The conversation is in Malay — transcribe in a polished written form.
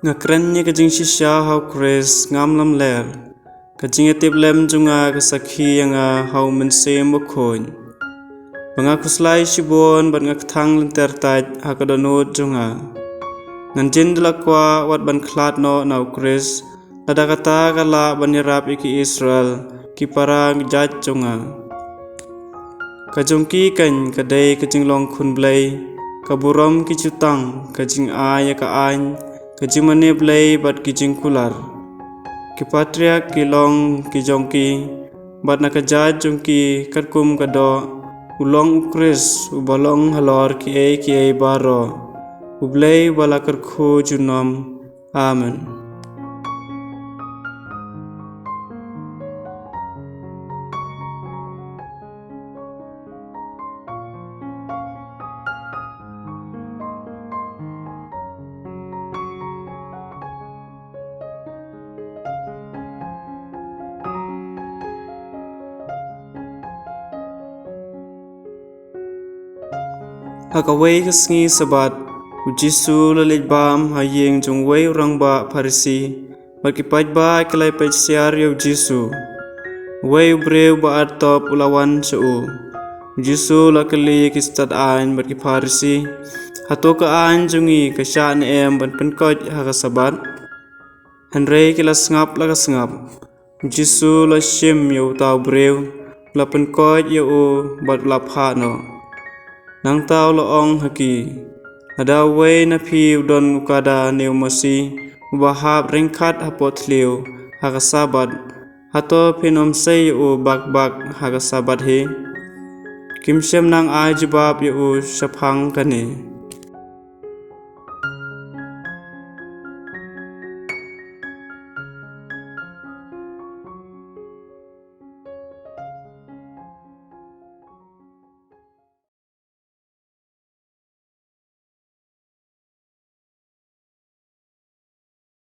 Ngakrennya kajing shisha hau kres ngam lam ler. Kajing etip lem junga kasakhi yanga hau mensem bokhoin. Bangakuslai shibon bat ngaktang lenter tait hakadonot junga. Nganjin dilakwa wat ban klat no nau kres. Lada kata kala banirap iki Israel ki parang jat junga. Kajongki kan kadai kajing long kun blai. Kaburom ki cutang kajing ay ka ain. Kajing mane blai bat kijing kular. Ki patriak ki long ki jongki. Bat nakajat jongki katkum kado. Ulong ukris ubalong halor ki ay baro. Ublay balakar khu junom. Amen. Hakaway kasngi sabat ujisu lalit bam hayeng jong way rangba parisi bakipaj ba kalay pajsiar yaw jisu way brew ba atop ulawan suu jisu lakali kistad ain bakiparisi hato ka ain jongi kasyan em ban penkoj hakasabat hanrei kilas ngap lakas ngap jisu la shim yaw taw brew la penkoj yaw bat lapha no nang tao loong haki ada way na pi udon ukada neu masi ubahap ringkat hapot liu hakasabat hato pinom say u bak hakasabat he kimsem nang ay jibab yu shapang kani